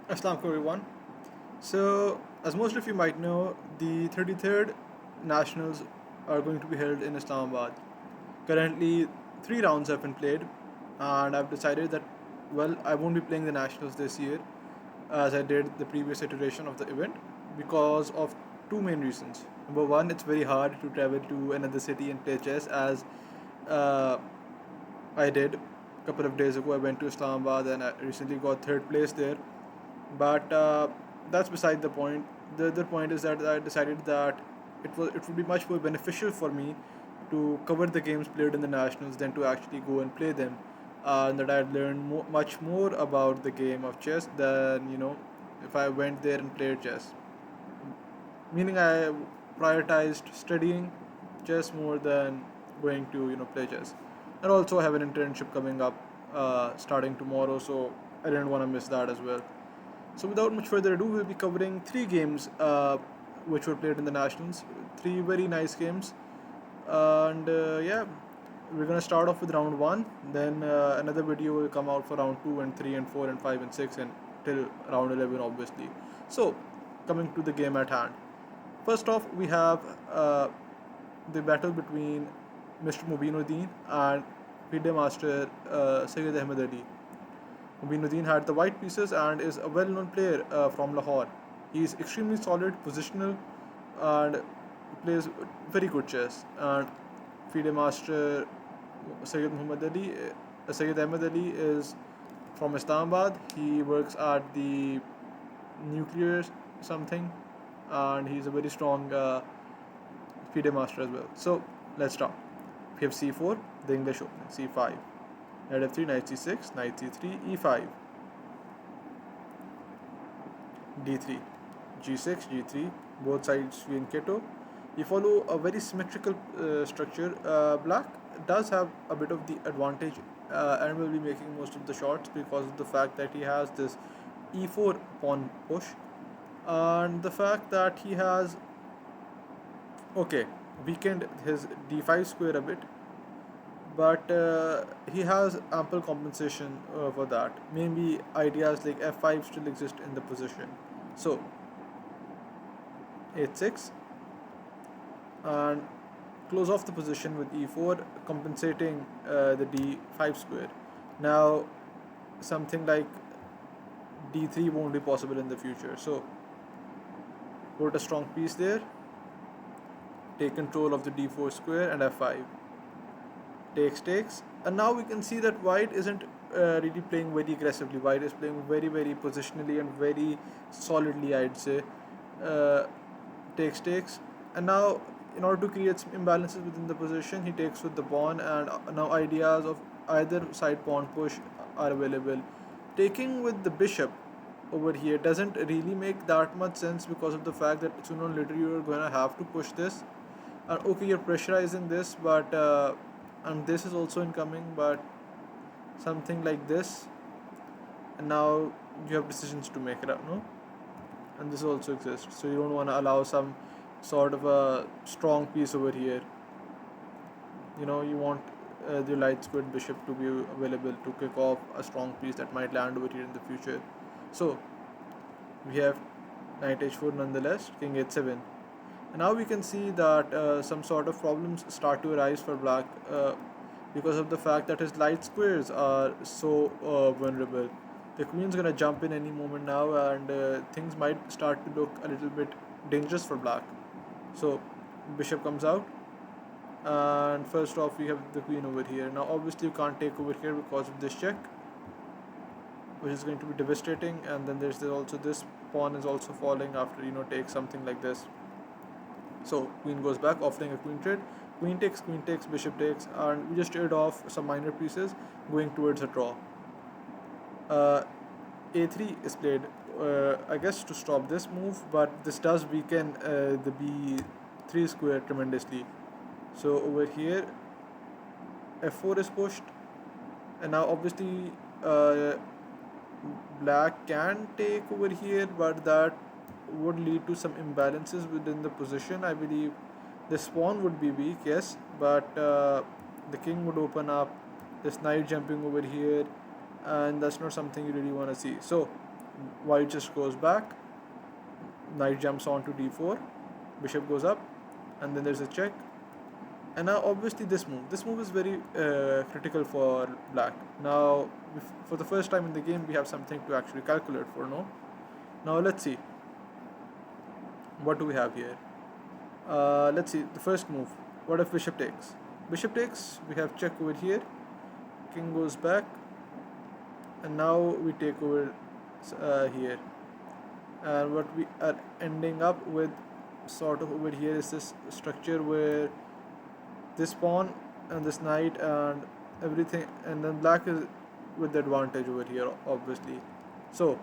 Assalamu alaikum everyone. So, as most of you might know, the 33rd Nationals are going to be held in Islamabad. Currently, three rounds have been played, and I've decided that, well, I won't be playing the Nationals this year as I did the previous iteration of the event because of two main reasons. Number one, it's very hard to travel to another city and play chess as uh, I did a couple of days ago. I went to Islamabad and I recently got third place there. But that's beside the point. The other point is that I decided that it would be much more beneficial for me to cover the games played in the nationals than to actually go and play them. And that I'd learned much more about the game of chess than if I went there and played chess. Meaning I prioritized studying chess more than going to play chess. And also I have an internship coming up starting tomorrow, so I didn't want to miss that as well. So without much further ado, we'll be covering three games which were played in the nationals. Three very nice games, and yeah, we're gonna start off with round one. Then another video will come out for round two and three and four and five and six and till round 11, obviously. So coming to the game at hand. First off, we have the battle between Mr. Mubinuddin and FIDE master Sayyid Ahmed Ali. Mubinuddin had the white pieces and is a well-known player from Lahore. He is extremely solid, positional, and plays very good chess. And FIDE master Sayyid Ahmed Ali is from Islamabad. He works at the nuclear something, and he's a very strong FIDE master as well. So let's start. We have c4, the English opening, c5, knight f3, knight c6, knight c3, e5, d3, g6, g3, both sides win keto. You follow a very symmetrical structure. Black does have a bit of the advantage and will be making most of the shots because of the fact that he has this e4 pawn push and the fact that he has okay weakened his d5 square a bit, but he has ample compensation for that. Maybe ideas like f5 still exist in the position. So h6 and close off the position with e4, compensating the d5 square. Now something like d3 won't be possible in the future. So put a strong piece there, take control of the d4 square and f5. Takes, and now we can see that white isn't really playing very aggressively. White is playing very positionally and very solidly, I'd say. uh, takes, and now in order to create some imbalances within the position, he takes with the pawn, and now ideas of either side pawn push are available. Taking with the bishop over here doesn't really make that much sense because of the fact that sooner or later you're going to have to push this. And okay, you're pressurizing this, but and this is also incoming, but something like this, and now you have decisions to make, right? No, and this also exists, so you don't want to allow some sort of a strong piece over here. You want the light squared bishop to be available to kick off a strong piece that might land over here in the future. So we have knight h4 nonetheless, king h7. And now we can see that some sort of problems start to arise for black because of the fact that his light squares are so vulnerable. The queen's gonna jump in any moment now, and things might start to look a little bit dangerous for black. So bishop comes out, and first off we have the queen over here. Now obviously you can't take over here because of this check, which is going to be devastating. And then there's also this pawn is also falling after take something like this. So queen goes back, offering a queen trade. Queen takes, bishop takes, and we just trade off some minor pieces, going towards a draw. Uh, a3 is played, I guess, to stop this move, but this does weaken the b3 square tremendously. So over here, f4 is pushed, and now obviously black can take over here, but that would lead to some imbalances within the position. I believe this pawn would be weak, yes, but the king would open up, this knight jumping over here, and that's not something you really want to see. So white just goes back, knight jumps on to d4, bishop goes up, and then there's a check. And now obviously this move is very critical for black. Now for the first time in the game we have something to actually calculate for. No, now let's see what do we have here. Let's see the first move. What if bishop takes? Bishop takes, we have check over here, king goes back, and now we take over here. And what we are ending up with sort of over here is this structure where this pawn and this knight and everything, and then black is with the advantage over here obviously. So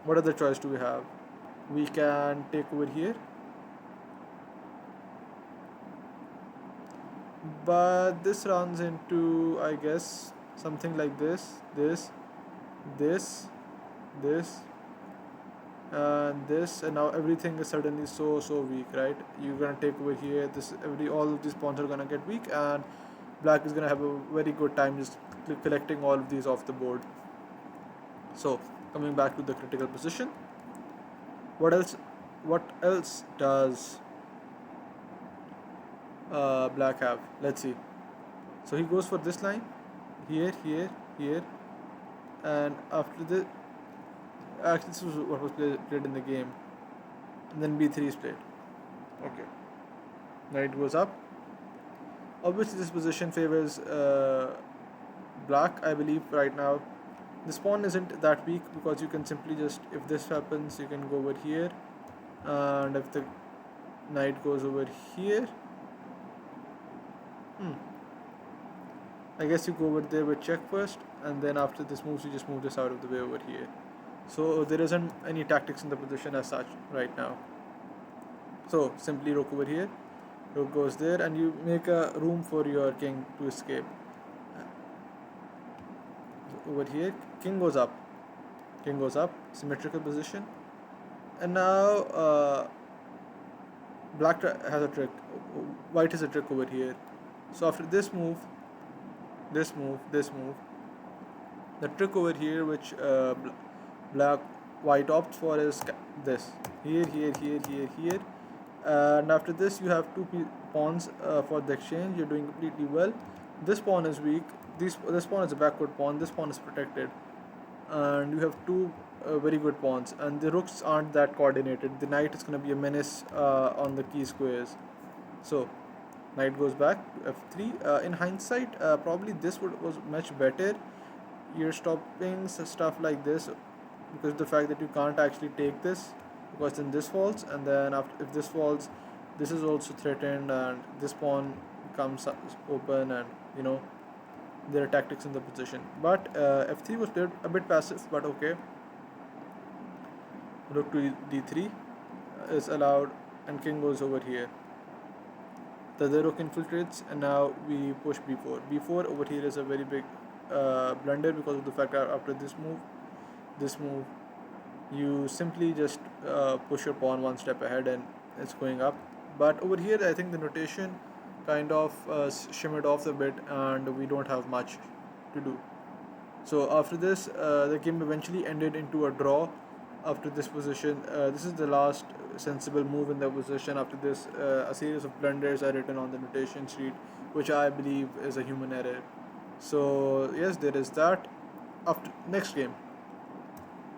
what other choice do we have? We can take over here, but this runs into, I guess, something like this, this, and this, and now everything is suddenly so weak, right? You're gonna take over here, this, all of these pawns are gonna get weak, and black is gonna have a very good time just collecting all of these off the board. So coming back to the critical position, what else does black have? Let's see. So he goes for this line here, and after this, actually this was what was played in the game, and then b3 is played. Okay, knight goes up. Obviously this position favors black, I believe, right now. This pawn isn't that weak because you can simply just, if this happens, you can go over here, and if the knight goes over here, I guess you go over there with check first, and then after this moves you just move this out of the way over here. So there isn't any tactics in the position as such right now. So simply rook over here, rook goes there, and you make a room for your king to escape. Over here, king goes up, symmetrical position, and now black has a trick, white has a trick over here. So after this move, the trick over here which white opts for is this, here, and after this you have two pawns for the exchange. You're doing completely well. This pawn is weak, this pawn is a backward pawn, this pawn is protected, and you have two very good pawns, and the rooks aren't that coordinated. The knight is going to be a menace on the key squares. So knight goes back to f3. In hindsight, probably this was much better. You're stopping stuff like this because of the fact that you can't actually take this, because then this falls, and then if this falls, this is also threatened, and this pawn comes open, and there are tactics in the position. But f3 was played a bit passive, but okay. Rook to d3 is allowed, and king goes over here. The other rook infiltrates, and now we push b4. b4 over here is a very big blunder because of the fact that after this move, you simply just push your pawn one step ahead and it's going up. But over here, I think the notation kind of shimmered off a bit, and we don't have much to do. So after this, the game eventually ended into a draw. After this position, this is the last sensible move in the position. After this, a series of blunders are written on the notation sheet, which I believe is a human error. So yes, there is that. After next game,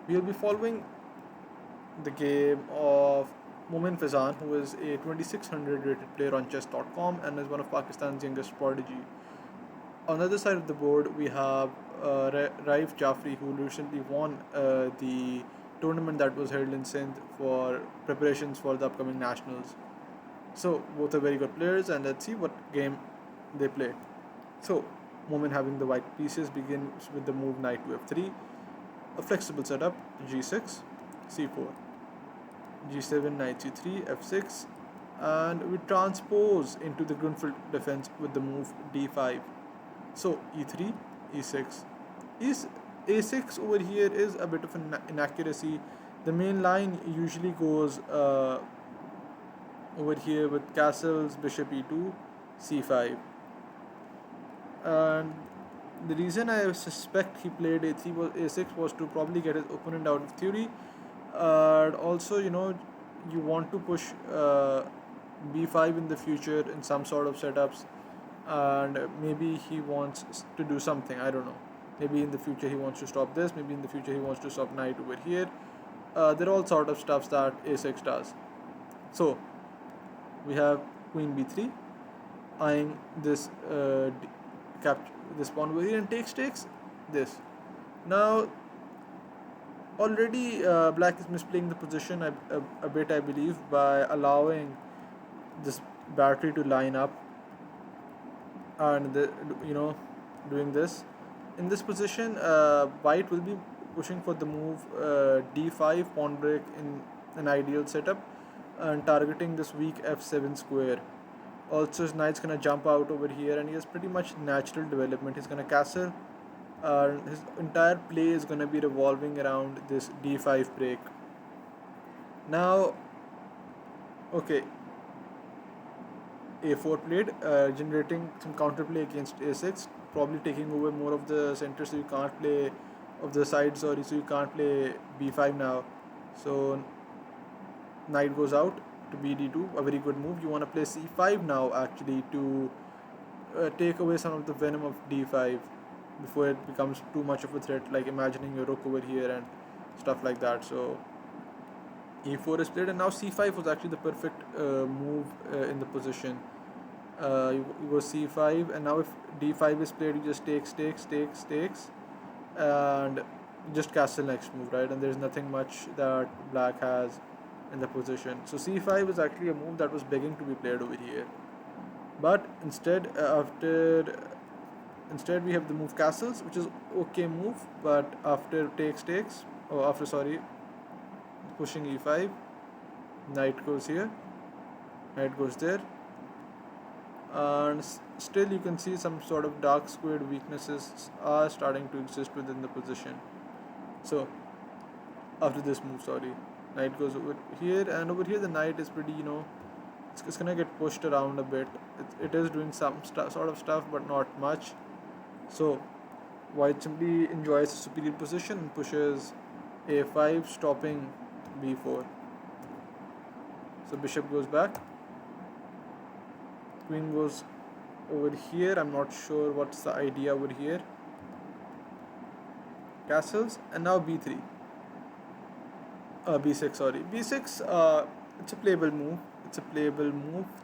we will be following the game of Momin Faizan, who is a 2600 rated player on chess.com and is one of Pakistan's youngest prodigy. On the other side of the board, we have Raif Jafri, who recently won the tournament that was held in Sindh for preparations for the upcoming nationals. So both are very good players, and let's see what game they play. So Momin, having the white pieces, begins with the move knight to f3, a flexible setup, g6, c4, g7, knight c3, f6, and we transpose into the Grunfeld defense with the move d5. So e3, e6. A6 over here is a bit of an inaccuracy. The main line usually goes over here with castles, bishop e2, c5, and The reason I suspect he played a3 was a6 was to probably get his opponent out of theory. And also, you want to push b5 in the future in some sort of setups, and maybe he wants to do something. I don't know. Maybe in the future he wants to stop this. Maybe in the future he wants to stop knight over here. There are all sort of stuffs that a6 does. So we have queen b3 eyeing this this pawn over here, and takes this. Now already black is misplaying the position a bit, I believe, by allowing this battery to line up, and doing this. In this position, white will be pushing for the move d5 pawn break in an ideal setup, and targeting this weak f7 square. Also, his knight's gonna jump out over here, and he has pretty much natural development. He's gonna castle. His entire play is gonna be revolving around this d5 break. Now, okay, a4 played, generating some counterplay against a6, probably taking over more of the center, so you can't play of the side. Sorry, so you can't play b5 now. So knight goes out to bd2, a very good move. You want to play c5 now, actually, to take away some of the venom of d5 before it becomes too much of a threat, like imagining your rook over here and stuff like that. So e4 is played, and now c5 was actually the perfect move in the position. You go c5, and now if d5 is played, you just takes, and you just castle next move, right? And there's nothing much that black has in the position. So c5 is actually a move that was begging to be played over here, but instead we have the move castles, which is okay move. But after takes, or after, sorry, pushing e5, knight goes here, knight goes there, and still you can see some sort of dark squared weaknesses are starting to exist within the position. So after this move, sorry, knight goes over here, and over here the knight is pretty, it's gonna get pushed around a bit. It is doing some sort of stuff, but not much. So white simply enjoys a superior position and pushes a5, stopping b4. So bishop goes back, queen goes over here. I'm not sure what's the idea over here. Castles, and now b3, b6, sorry, b6. It's a playable move.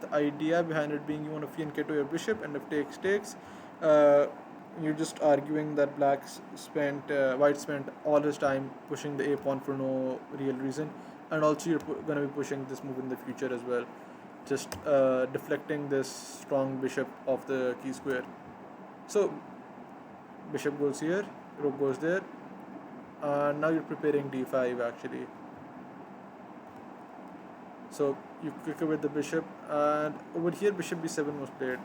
The idea behind it being you want to fianchetto your bishop, and if takes, you're just arguing that white spent all his time pushing the a pawn for no real reason, and also you're going to be pushing this move in the future as well, just deflecting this strong bishop off the key square. So bishop goes here, rook goes there, and now you're preparing d5 actually. So you kick away the bishop, and over here bishop b7 was played.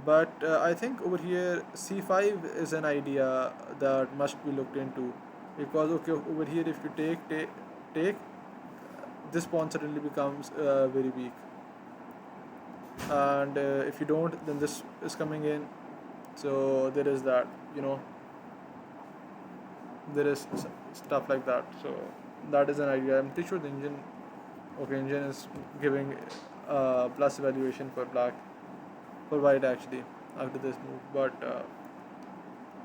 But I think over here c5 is an idea that must be looked into, because okay, over here if you take, this pawn suddenly becomes very weak, and if you don't, then this is coming in. So there is that, there is stuff like that. So that is an idea. I'm pretty sure the engine is giving plus evaluation for white actually after this move. But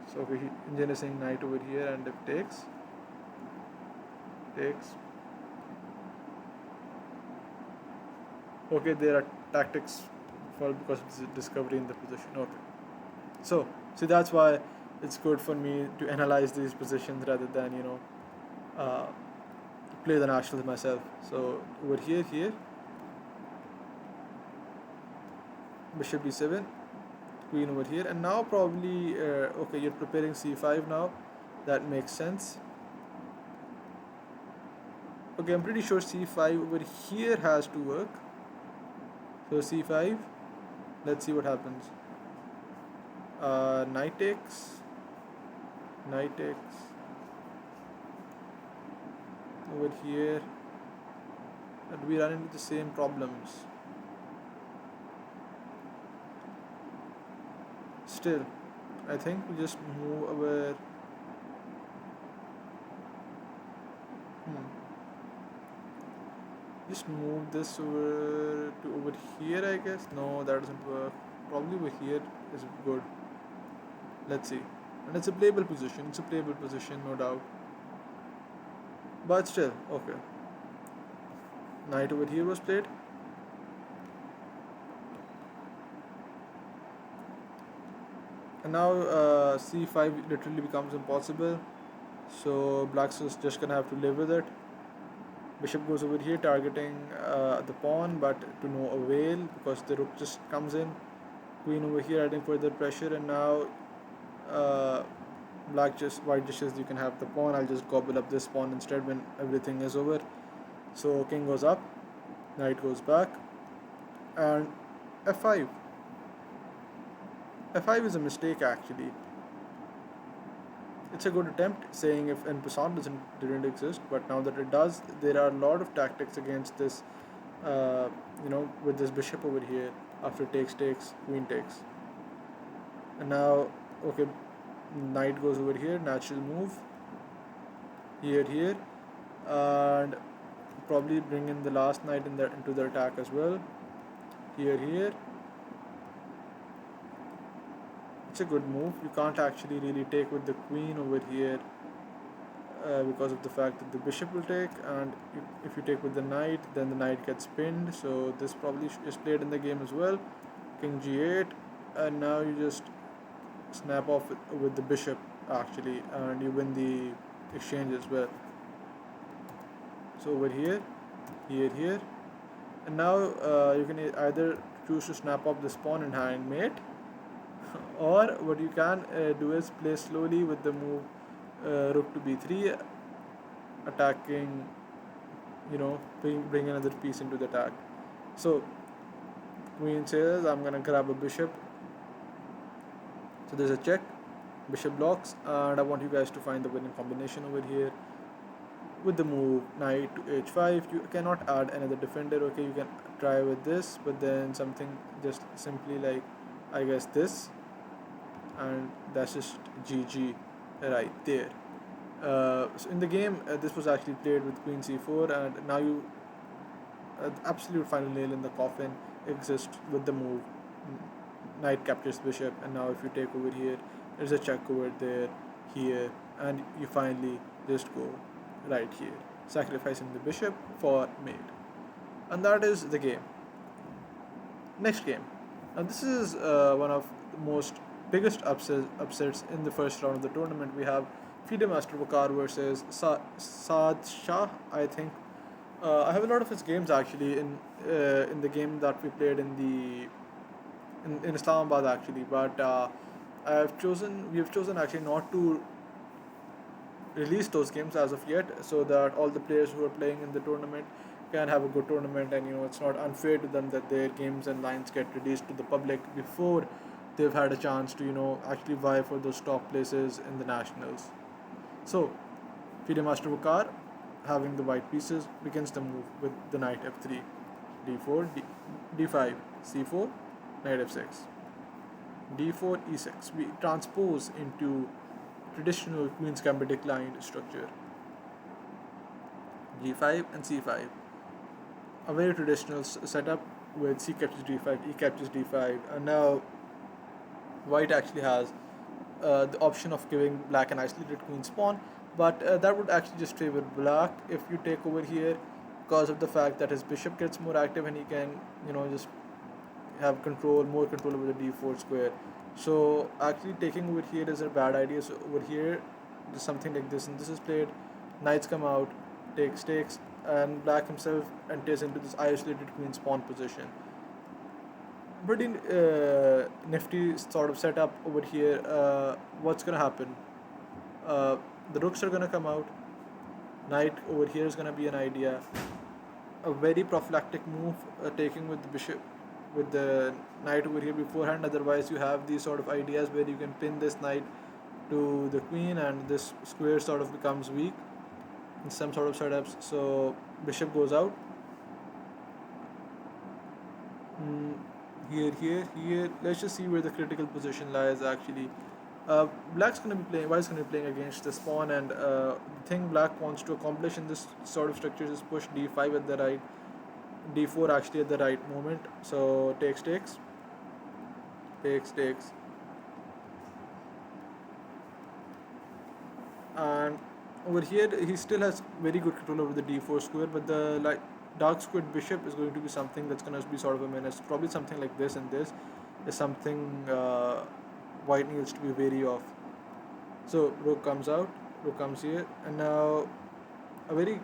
so okay, engine is saying knight over here, and if takes, okay, there are tactics for, because it's a discovery in the position. Okay, so see, that's why it's good for me to analyze these positions rather than play the nationals myself. So over here, bishop b7, queen over here, and now probably okay, you're preparing c5 now. That makes sense. Okay, I'm pretty sure c5 over here has to work. So c5, let's see what happens. Knight takes, over here, and we run into the same problems. Still, I think we just move our hmm, just move this over to over here, I guess. No, that doesn't work. Probably over here is good. Let's see. And it's a playable position. It's a playable position, no doubt. But still, okay. Knight over here was played. And now c5 literally becomes impossible. So black's is just gonna have to live with it. Bishop goes over here targeting the pawn, but to no avail because the rook just comes in. Queen over here adding further pressure, and now uh, white just says you can have the pawn. I'll just gobble up this pawn instead when everything is over. So king goes up, knight goes back, and f5. f5 is a mistake actually. It's a good attempt, saying if en passant didn't exist, but now that it does, there are a lot of tactics against this. With this bishop over here, after takes, queen takes, and now okay, knight goes over here, natural move. Here, and probably bring in the last knight into the attack as well. Here. It's a good move. You can't actually really take with the queen over here because of the fact that the bishop will take, and if you take with the knight, then the knight gets pinned. So this probably is played in the game as well. King g8, and now you just snap off with the bishop actually, and you win the exchange as well. So over here, and now you can either choose to snap off this pawn and hang mate, or what you can do is play slowly with the move rook to b3, attacking, bring another piece into the attack. So queen says I'm gonna grab a bishop, so there's a check, bishop blocks, and I want you guys to find the winning combination over here. With the move knight to h5, you cannot add another defender. Okay, you can try with this, but then something just simply like, I guess, this, and that's just GG right there. So in the game, this was actually played with queen c4, and now you absolute final nail in the coffin exists with the move knight captures bishop, and now if you take over here, there's a check over there, here, and you finally just go right here, sacrificing the bishop for mate, and that is the game. Next game. Now this is one of the most biggest upsets in the first round of the tournament. We have FIDE Master Waqar versus Saad Shah. I think I have a lot of his games actually in the game that we played in Islamabad actually, but we have chosen actually not to release those games as of yet, so that all the players who are playing in the tournament can have a good tournament, and it's not unfair to them that their games and lines get released to the public before they've had a chance to actually vie for those top places in the nationals. So FIDE Master Waqar, having the white pieces, begins the move with the knight f3, d4, d5, c4, knight f6, d4, e6. We transpose into traditional Queen's Gambit declined structure. g5 and c5. A very traditional setup with c captures d5, e captures d5, and now white actually has the option of giving black an isolated queen spawn, but that would actually just favor black if you take over here, because of the fact that his bishop gets more active and he can just have more control over the d4 square. So actually taking over here is a bad idea. So over here there's something like this, and this is played, knights come out, takes, and black himself enters into this isolated queen spawn position. Pretty nifty sort of setup over here. What's gonna happen? The rooks are gonna come out, knight over here is gonna be an idea. A very prophylactic move, taking with the bishop, with the knight over here beforehand. Otherwise, you have these sort of ideas where you can pin this knight to the queen, and this square sort of becomes weak in some sort of setups. So bishop goes out. Here. Let's just see where the critical position lies actually. Black's going to be playing. White's going to be playing against this pawn, and the thing Black wants to accomplish in this sort of structures is push d5 at the right, d4 actually at the right moment. So takes, and over here he still has very good control over the d4 square, but the like dark squared bishop is going to be something that's going to be sort of a menace. Probably something like this, and this is something White needs to be wary of. So rook comes out, rook comes here, and now a very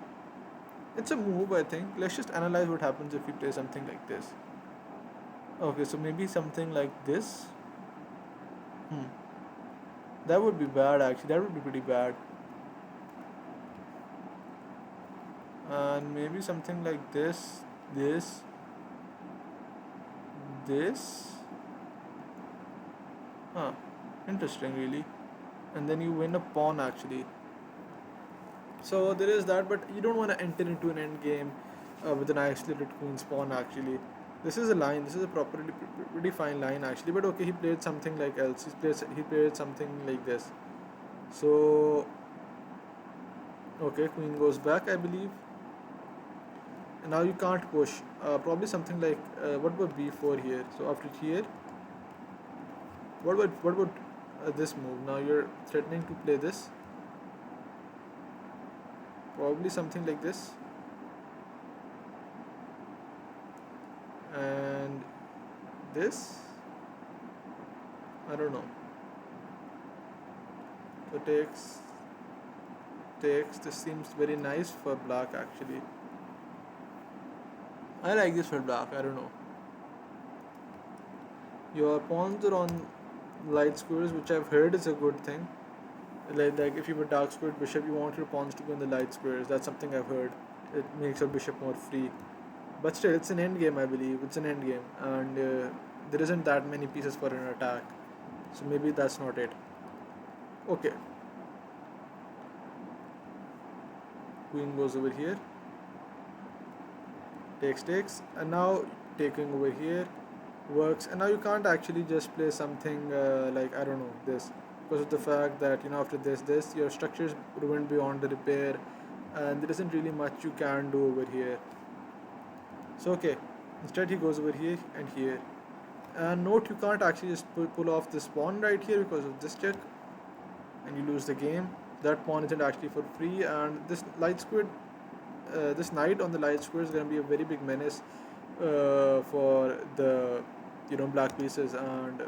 it's a move I think. Let's just analyze what happens if we play something like this. Okay, so maybe something like this. Hmm. That would be bad actually. That would be pretty bad. And maybe something like this, this. Huh. Interesting, really. And then you win a pawn actually. So there is that, but you don't want to enter into an end game with an isolated queen's pawn actually. This is a line. This is a pretty fine line actually. But okay, he played something like else. He played something like this. So okay, queen goes back, I believe. And now you can't push. Probably something like what about b4 here? So after here, what about this move? Now you're threatening to play this. Probably something like this. And this. I don't know. So takes. This seems very nice for black actually. I like this for black. I don't know. Your pawns are on light squares, which I've heard is a good thing. Like if you have a dark squared bishop, you want your pawns to be on the light squares. That's something I've heard. It makes your bishop more free. But still, it's an end game, I believe. It's an end game, and there isn't that many pieces for an attack. So maybe that's not it. Okay, queen goes over here, takes, and now taking over here works. And now you can't actually just play something like I don't know this, because of the fact that after this your structure is ruined beyond the repair, and there isn't really much you can do over here. So okay, instead he goes over here and here. And note, you can't actually just pull off this pawn right here because of this check, and you lose the game. That pawn isn't actually for free, and this light squared, this knight on the light square is going to be a very big menace for the black pieces. And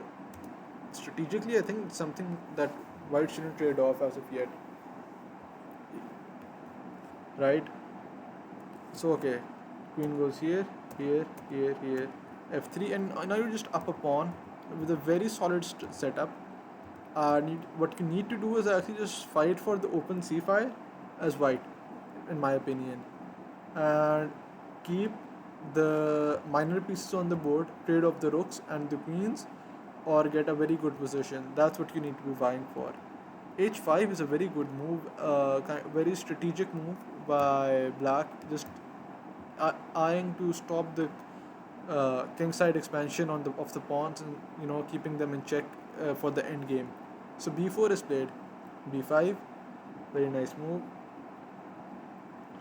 strategically, I think it's something that white shouldn't trade off as of yet, right? So okay, queen goes here, here, f3, and now you just up a pawn with a very solid setup. What you need to do is actually just fight for the open c file as white, in my opinion, and keep the minor pieces on the board, trade off the rooks and the queens, or get a very good position. That's what you need to be vying for. h5 is a very good move, very strategic move by black, just eyeing to stop the kingside expansion of the pawns, and keeping them in check for the end game. So b4 is played, b5, very nice move.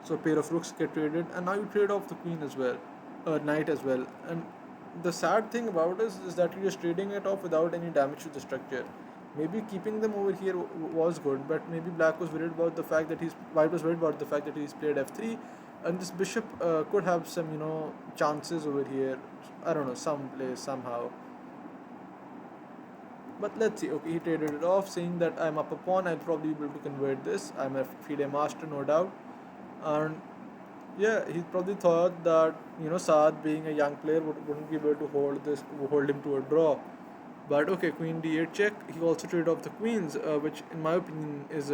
So a pair of rooks get traded, and now you trade off the queen as well, knight as well. And the sad thing about this is that you're just trading it off without any damage to the structure. Maybe keeping them over here was good, but maybe black was worried about the fact that white was worried about the fact that he's played f3, and this bishop could have some chances over here. I don't know, some place somehow. But let's see. Okay, he traded it off, saying that I'm up a pawn. I'll probably be able to convert this. I'm a FIDE master, no doubt. And yeah, he probably thought that Saad, being a young player, wouldn't be able to hold him to a draw. But okay, queen d8 check. He also traded off the queens, which in my opinion is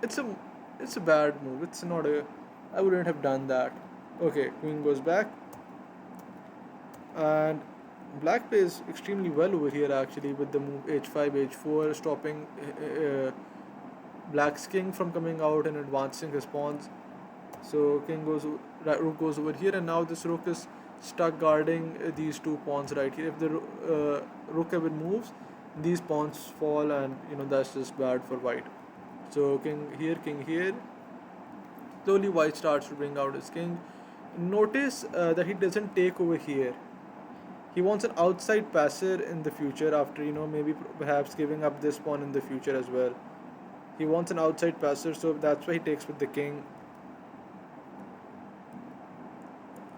it's a it's a bad move. It's not a I wouldn't have done that. Okay, queen goes back, and black plays extremely well over here actually with the move h5 h4, stopping black's king from coming out and advancing his pawns. So rook goes over here, and now this rook is stuck guarding these two pawns right here. If the rook ever moves, these pawns fall, and that's just bad for white. So king here. Slowly white starts to bring out his king. Notice that he doesn't take over here. He wants an outside passer in the future, after maybe perhaps giving up this pawn in the future as well. He wants an outside passer, so that's why he takes with the king.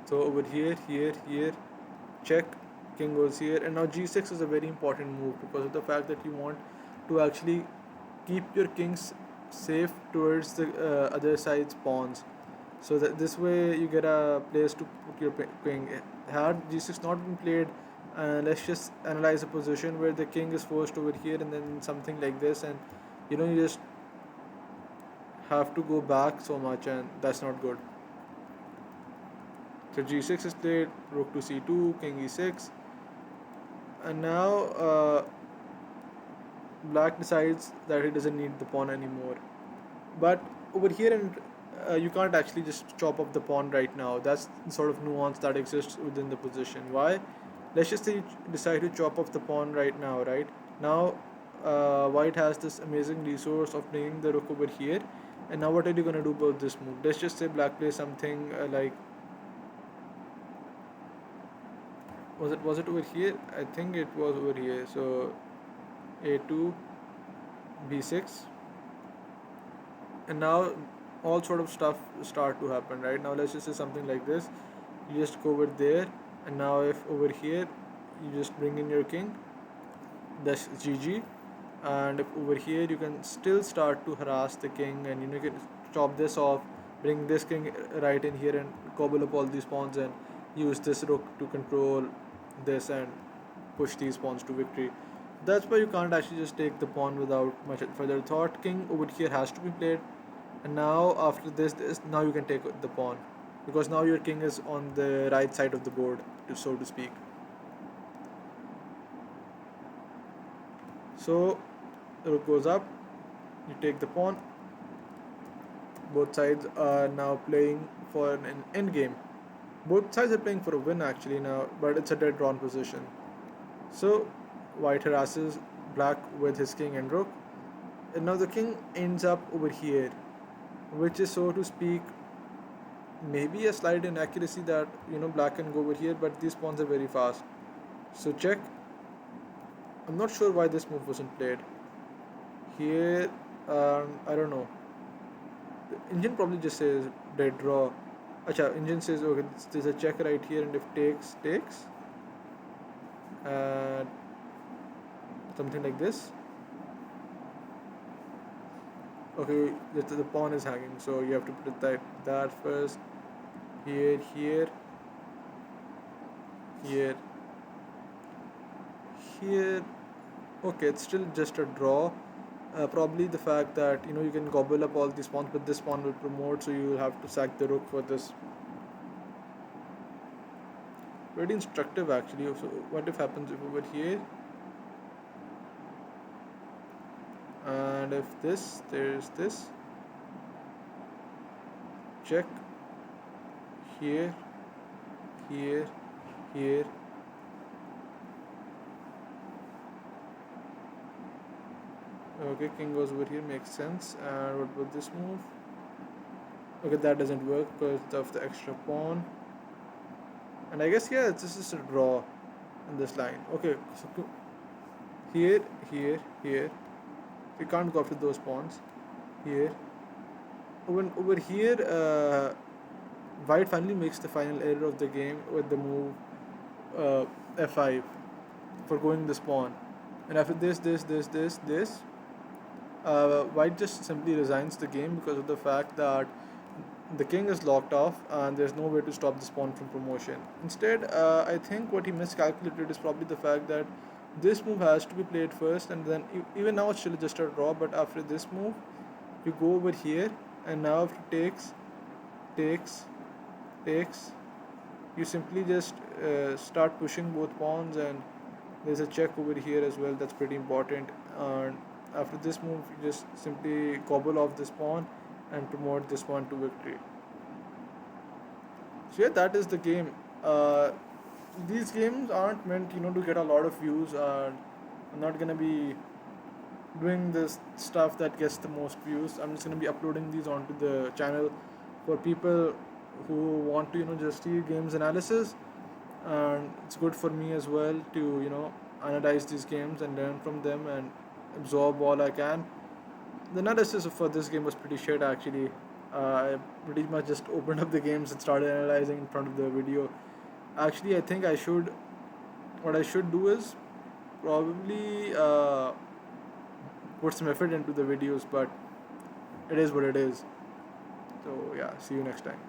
So over here, here, check, king goes here, and now g6 is a very important move because of the fact that you want to actually keep your kings safe towards the other side's pawns, so that this way you get a place to put your king. Had g6 not been played, let's just analyze a position where the king is forced over here, and then something like this, and you just have to go back so much, and that's not good. So g6 is played, rook to c2, king e6, and now black decides that he doesn't need the pawn anymore. But over here, and you can't actually just chop off the pawn right now. That's the sort of nuance that exists within the position. Why? Let's just say you decide to chop off the pawn right now, right? Now, white has this amazing resource of bringing the rook over here. And now what are you going to do about this move? Let's just say black plays something like, was it over here? I think it was over here. So a2, b6, and now all sort of stuff start to happen. Right now, let's just say something like this. You just go over there, and now if over here you just bring in your king, that's gg. And if over here you can still start to harass the king, and you can chop this off, bring this king right in here, and gobble up all these pawns, and use this rook to control this and push these pawns to victory. That's why you can't actually just take the pawn without much further thought. King over here has to be played, and now after this now you can take the pawn, because now your king is on the right side of the board, so to speak. So the rook goes up, you take the pawn. Both sides are now playing for an end game. Both sides are playing for a win actually now, but it's a dead drawn position. So white harasses black with his king and rook, and now the king ends up over here, which is, so to speak, maybe a slight inaccuracy that black can go over here, but these pawns are very fast. So check. I'm not sure why this move wasn't played here. I don't know. The engine probably just says dead draw. Acha, engine says okay, there's a check right here, and if takes, uh, something like this. Okay, the pawn is hanging, so you have to put that first. Here, here, here. Okay, it's still just a draw. Probably the fact that you can gobble up all these pawns, but this pawn will promote, so you will have to sack the rook for this. Very instructive actually. So what if happens if over here, and if this, there's this, check, here, here, here. Okay, king goes over here, makes sense. And what about this move? Okay, that doesn't work because of the extra pawn. And I guess, yeah, this is a draw in this line. Okay, so here, here. You can't go after those pawns. Here. Over here, white finally makes the final error of the game with the move f5 for going this pawn. And after this, white just simply resigns the game because of the fact that the king is locked off and there's no way to stop this pawn from promotion. Instead, I think what he miscalculated is probably the fact that this move has to be played first, and then even now it's still just a draw, but after this move you go over here, and now if it takes, you simply just start pushing both pawns, and there's a check over here as well. That's pretty important. And after this move you just simply gobble off this pawn and promote this pawn to victory. So yeah, that is the game. These games aren't meant to get a lot of views, and I'm not gonna be doing this stuff that gets the most views. I'm just gonna be uploading these onto the channel for people who want to just see games analysis, and it's good for me as well to analyze these games and learn from them and absorb all I can. The analysis for this game was pretty shit actually. I pretty much just opened up the games and started analyzing in front of the video. Actually, I think what I should do is probably put some effort into the videos, but it is what it is. So yeah, see you next time.